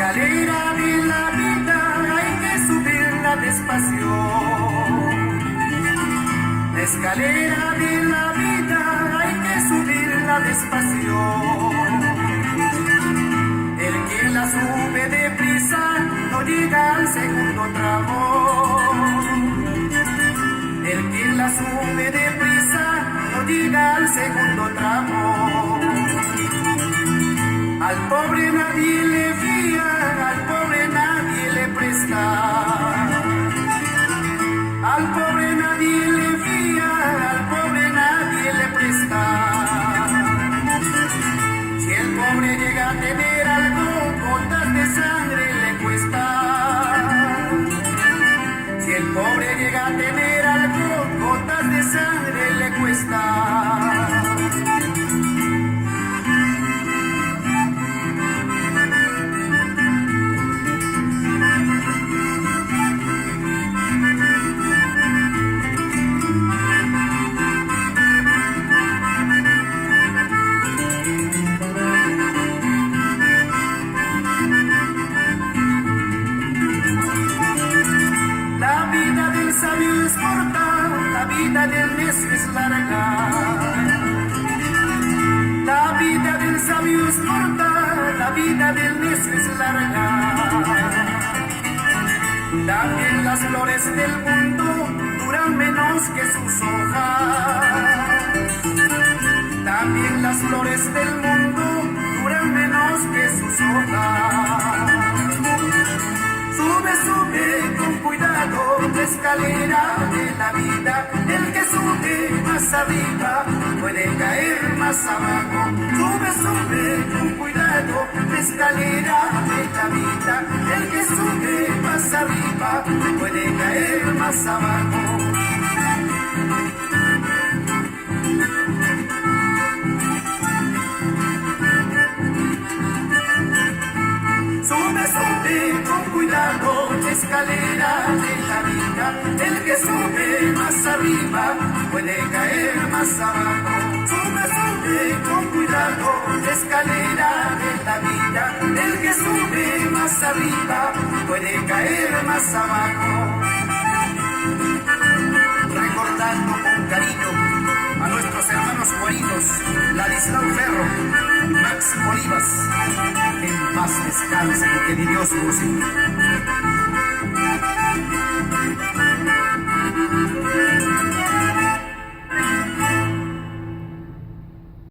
escalera de la vida hay que subirla despacio. La escalera de la vida hay que subirla despacio. El que la sube deprisa no llega al segundo tramo. El que la sube deprisa no llega al segundo tramo. Al pobre nadie le fía, al pobre nadie le presta. Al pobre nadie le fía, al pobre nadie le presta. Si el pobre llega a tener algo, gotas de sangre le cuesta. Si el pobre llega a tener algo, gotas de sangre le cuesta. Sabio es corta, la vida del necio es larga. La vida del sabio es corta, la vida del necio es larga. También las flores del mundo duran menos que sus hojas. También las flores del mundo duran menos que sus hojas. Sube, sube con cuidado la escalera de la vida. El que sube más arriba puede caer más abajo. Sube, sube con cuidado la escalera de la vida. El que sube más arriba puede caer más abajo. Sube, sube con cuidado la escalera de la vida. El que sube más arriba puede caer más abajo. Sube, sube con cuidado la escalera de la vida. El que sube más arriba puede caer más abajo. Recordando con cariño a nuestros hermanos guaridos, Ladislao Ferro, Máximo Olivas, en paz descanse, que ni Dios goce.